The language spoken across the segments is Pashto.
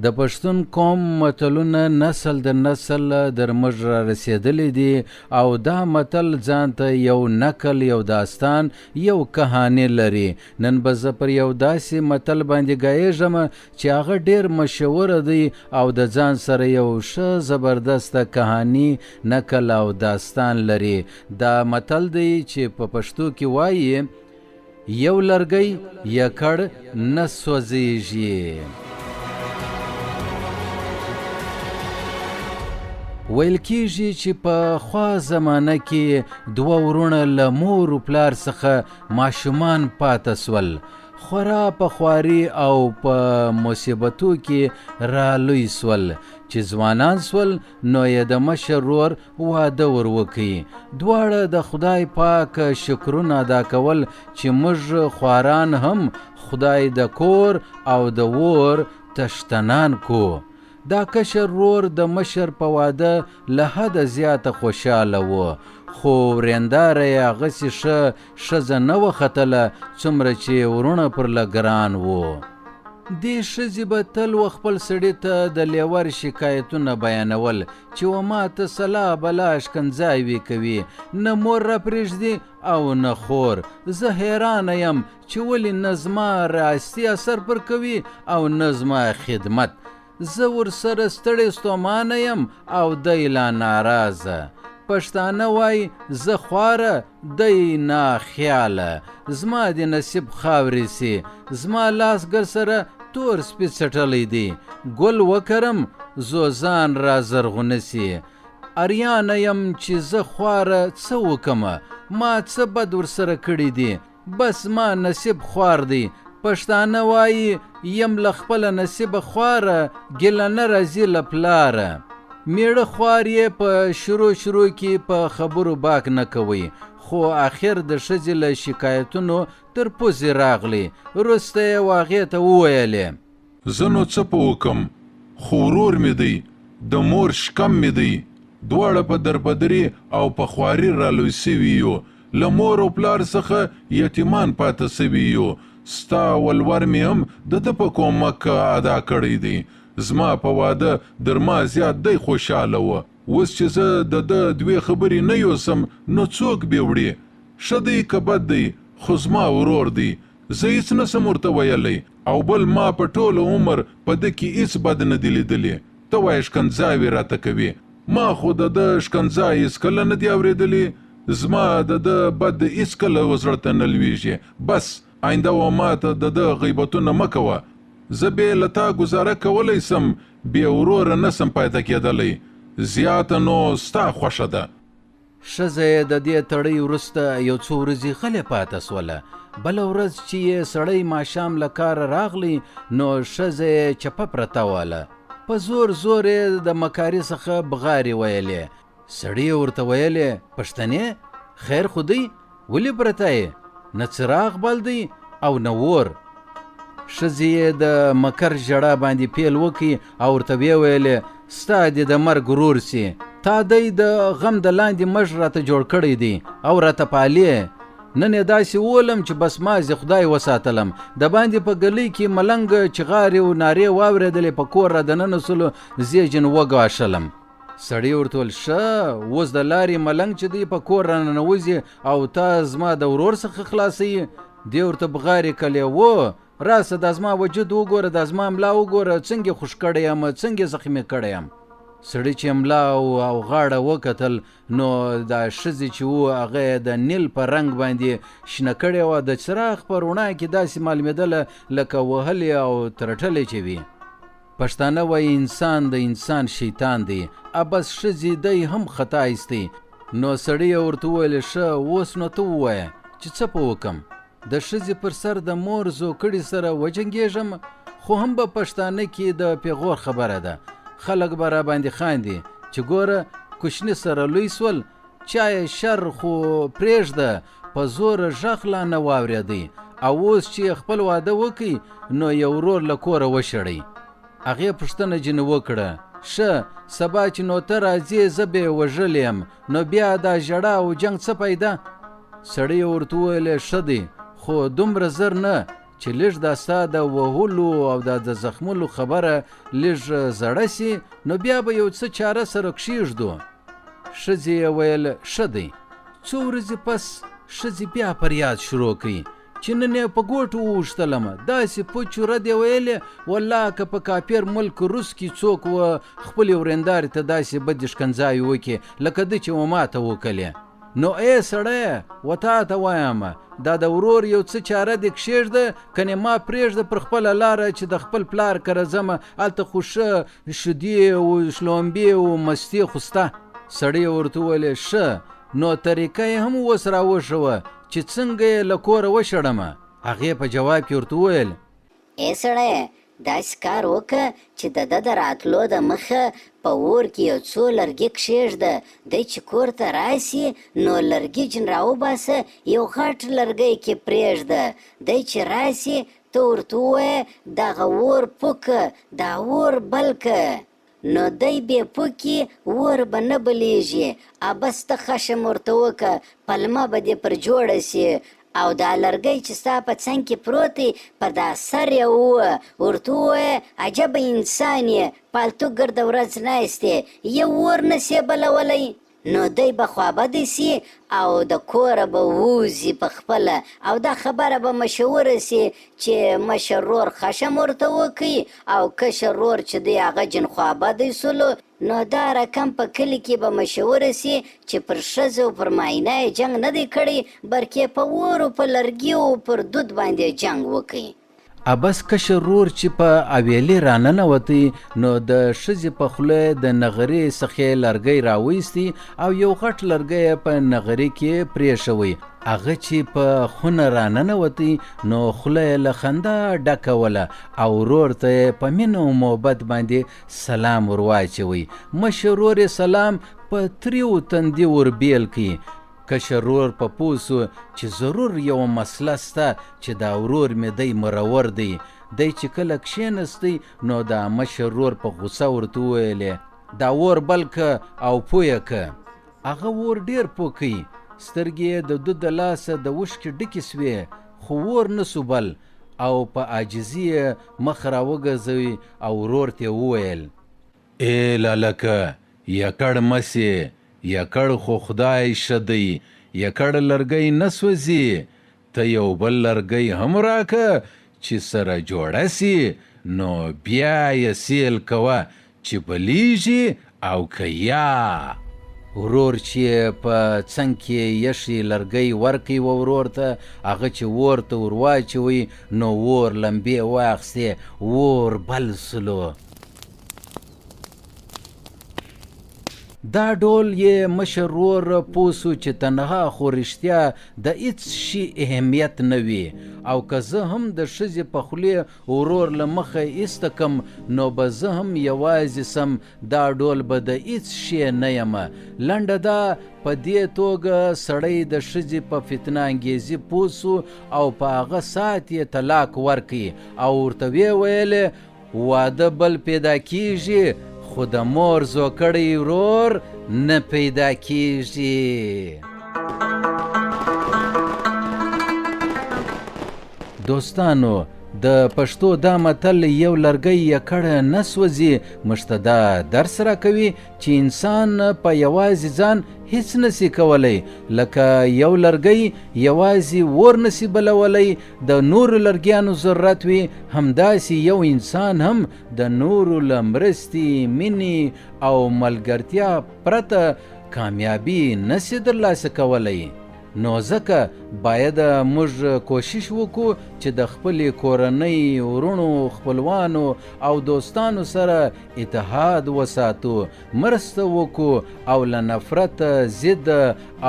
د پښتون قوم متلونه نسل د نسل در موږ را رسېدلی دي او دا متل ځان ته یو نکل، یو داستان، یو کهاني لري. نن به زه پر یو داسې متل باندې ګایږم چې هغه ډېر مشهوره دی او د ځان سره یو ښه زبردسته کهاني، نکل او داستان لري. دا متل دی چې په پښتو کې وایي یو لرګی یکړ نه سوځېږي. ویل کېږي چې په خوا زمانه کې دوه ورونه له مور و پلار څخه ماشومان پاته سول. خورا په خواري او په مصیبتو کې را لوی سول. چې ځوانان سول نو یې د مشر ورور واده ور وکړي. دواړه د خدای پاک شکرونه ادا کول چې موږ خواران هم خدای د کور او د ور تشتنان کو. دا کشر ورور د مشر په واده له حده زیاته خوشحاله و، خو ورېنداره یې هغسې ښه ښځه نه وختله څومره چې ورونه پر له ګران و. دې ښځې به تل و خپل سړي ته د لیور شکایتونه بیانول چې و ما ته سلا بلا اشکنځاوي کوي، نه مور را پرېږدي او نه خور. زه حیرانه یم چې ولې نه زما راستي اثر پر کوي او نه زما خدمت. زه ورسره ستړی ستومانه یم او دی لا ناراضه. پښتانه وای زه خواره دی ناخیاله، زما د نصیب خاورې سي، زما لاس ګر سره تور سپي څټلی دی، ګل وکرم زوزان را زرغونه سي. اریانه یم چې زه خواره څه وکمه، ما څه بد ورسره کړي دي، بس ما نصیب خوار دی. پښتانه وایي یم له خپله نصیبه خواره، ګیله نه راځي له پلاره. میړه خوار یې په شروع کې په خبرو باک نه کوي، خو آخر د ښځې له شکایتونو تر پوزې راغلی. وروسته یې هغې ته وویلې زه نو څه په وکم، خو ورور مې دی، د مور شکم مې دی، دواړه په دربدري او په خواري رالوی سوي یو، له مور او پلار څخه یتیمان پاته سوي یو. ستا ولور مې هم د ده په کومک ادا کړی دی. زما په واده در ما زیات دی خوشحاله و. اوس چې زه د ده دوې خبرې نه یوسم نو څوک بې وړي. ښه دی که بد دی خو زما ورور دی، زه هېڅ نسم ورته ویلی، او بل ما په ټوله عمر په ده کې هېڅ بد نه دی لیدلی. ته وایې ښکنځاوې راته کوي، ما خو د ده ښکنځا هېڅکله نه دی اورېدلې. زما د ده بد هېڅکله زړه ته نه لویږي. بس آینده و ما ته د ده غیبتونه مه کوه. زه بې له تا ګزاره کولی سم، بې وروره نسم پایته کېدلی. زیاته نو ستا خوښه ده. ښځه یې د دې تړۍ وروسته یو څو ورځې غلې پاته سوله. بله ورځ چې یې سړی ماښام له کاره راغلی نو ښځه یې چپه پرته واله. په زور زور یې د مکاري څخه بغارې ویلې. سړي یې ورته ویلې پښتنې خیر خو دی، ولې پرته یې؟ نه څراغ بل دی او نه ور. ښځې یې د مکر ژړا باندې پیل وکړي او ورته ویې ویلې ستا دې د مرګ ورور سي، تا دی د غم د لاندې مږ راته جوړ کړی دی او راته پالې. نن یې داسې وولم چې بس مازې خدای وساتلم. د باندې په ګلۍ کې ملنګ چغارې و نارې واورېدلې، په کور را دننه سلو زیجن وګاشلم. سړی ورته ویل ښه اوس د لارې ملنګ چې دی په کور را ننوځي او تا زما د ورور څخه خلاصوي. دې ورته بغارې کړې و راسه دا زما وجود وګوره، دا زما ملا وګوره څنګه خوش کړی یم، څنګه زخمي کړی یم. سړي چې ملا او غاړه وکتل نو دا ښځې چې و هغه یې د نیل په رنګ باندې شنه کړې وه. د څراغ په رڼا کې داسې معلومېدله لکه وهلې او ترټلې چې وي. پښتانه وایي انسان د انسان شیطان دی، بس ښځې دی هم خطا ایستی. نو سړي یې ورته وویل ښه اوس نو ته ووایه چې څه په وکم. د ښځې پر سر د مور زوکړې سره وجنګېږم، خو هم به پښتانه کې د پیغور خبره ده. خلک به را باندې خاندي چې ګوره کوشني سره لوی سول، چای شر خو پرېږده، په زوره غږ لا نه واورېدی، او اوس چې خپل واده وکړي نو یو ورور له کوره وشړئ. هغې پوښتنه جنې وکړه ښه سبا چې نو ته راځې زه به یې وژلی یم، نو بیا دا ژړا او جنګ څه پیدا؟ سړی ورته وویلې ښه دی خو دومره زر نه چې لږ دا ستا د وهلو او د زخمولو خبره لږ زړه سي نو بیا به یو څه چاره سره کښېږدو. ښځې یې ویل ښه دی. څو ورځې پس ښځې بیا فریاد شروع کړي چې نن یې په ګوټو ووښتلم، داسې پوچ رد یې ویلې والله که په کافر ملک روس کې څوک و خپلې ورېندارې ته داسې بدې ښکنځاوې وکړي لکه ده چې و ماته وکړلې. نو ای سړی و تا ته وایم دا د ورور یو څه چاره دې کښېږده، کنې ما پرېږده پر خپله لاره چې د خپل پلار کره ځمه، هلته خو ښه شیدې و شلومبې و مستې خو سته. سړی ورته وویلې ښه نو طریقه یې هم اوس راوښوه چې څنګه یې له کوره وشړمه. هغې په جواب کې ورته وویل ای سړی داسې کار وکړه چې د ده د راتلو د مخه په اور کې یو څو لرګي کښېږده، دی چې کور ته راسي نو لرګي جن راوباسه یو غټ لرګی کې پرېږده، دی چې راسي ته ورته ووایه دغه اور پوکه دا اور بل که، نو دی بې پوکي اور به نه بلیږي، بس ته خشم ورته وکړه پلمه به دې پر جوړه سي، او دا لرګی چې ستا په څنګ کې پروت دی پر دا سر یې ووه، ورته ووایه عجبه انسان یې پالتو ګرده ورځ ناست دی یو اور نسې بلولی، نو دی به خوابدی سي او د کوره به ووځي په خپله، او دا خبره به مشهوره سي چې مشر ورور خشم ورته وکړي او کشر ورور چې دی هغه جن خوابدی سولو، نو دا رقم په کلي کې به مشهوره سي چې پر ښځو پر ماینه یې جنګ نه دی کړی بلکې په اورو په لرګیو پر دود باندې جنګ وکړي. بس کشر ورور چې په اویلې راننوتی نو د ښځې په خوله د نغرې څخه لرګی راویستی او یو غټ لرګی په نغرې کې پرېښوی. هغه چې په خونه راننوتی نو خوله یې له خندا ډکه وله او ورور ته یې په مینه او محبت باندې سلام ور واچوي. مشر ورور یې سلام په تریو تندي ور بیل کړي. کشر ورور په پوه سو چې ضرور یو مسله سته چې دا ورور مې دی مرور دی. دی چې کله کښېنستی نو دا مشر ورور په غوسه ورته وویلې دا اور بل که او پویه که. هغه اور ډېر پوه کوي، سترګې یې د ده د لاسه د اوښکې ډکې سوې خو اور نه سو بل، او په عاجزي یې مخ راوګرځوي او ورور ته یې وویل ای لالکه یکړ مسې یکړ خو خدای ښه دی، یکړ لرګی نه سوځي، ته یو بل لرګی هم راکه چې سره جوړه سي نو بیا یې سیل کوه چې بلیږي او که یا. ورور چې په څنګ کې یخي لرګی ورکوي و ورور ته، هغه چې اور ته ور واچوي نو اور لمبې واخیستې اور بل سلو. دا ډول یې مشر ورور پوه سو چې تنها خو رښتیا د هېڅ شي اهمیت نه وي، او که زه هم د ښځې په خولې ورور له مخه ایسته کم نو به زه هم یوازې سم، دا ډول به د هېڅ شي نه یم. لنډه دا په دې توګه سړی د ښځې په فتنه انګیزي پوه سو او په هغه ساعت یې طلاق ورکړي او ورته ویې ویلې واده بل پیدا کیږي خو د مور زوکړی ورور نه پیدا کیږي. دوستانو د پښتو دا متل یو لرګی یکړه نه سوځي موږ ته دا درس راکوي چې انسان په یوازې ځان هیڅ نسی کولی، لکه یو لرګی یوازې اور نسی بلولی، د نورو لرګیانو ضرورت وي، همداسې یو انسان هم د نورو له مرستې مینې او ملګرتیا پرته کامیابي نسی ترلاسه کولی. نو ځکه باید موږ کوشش وکړو چې د خپلې کورنۍ ورونو خپلوانو او دوستانو سره اتحاد وساتو، مرسته وکړو او له نفرت ضد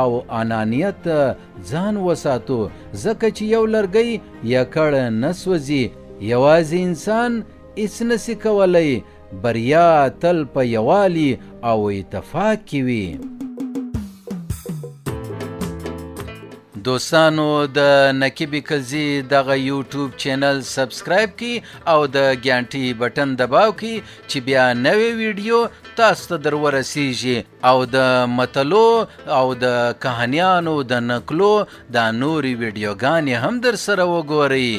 او انانیت ځان وساتو، ځکه چې یو لرګی یکړ نه سوځي، یوازې انسان هیڅ نسی کولی، بریا تل په یووالي او اتفاق کې وي. دوستانو د نقیبی کلزی دغه یوټیوب چینل سبسکرایب کی او د ګانټي بټن دباو کی چې بیا نوې ویډیو تاسو ته در ورسیږي او د متلو او د کہانیانو د نقلو د نوري ویډیوګانې هم در سره وګورئ.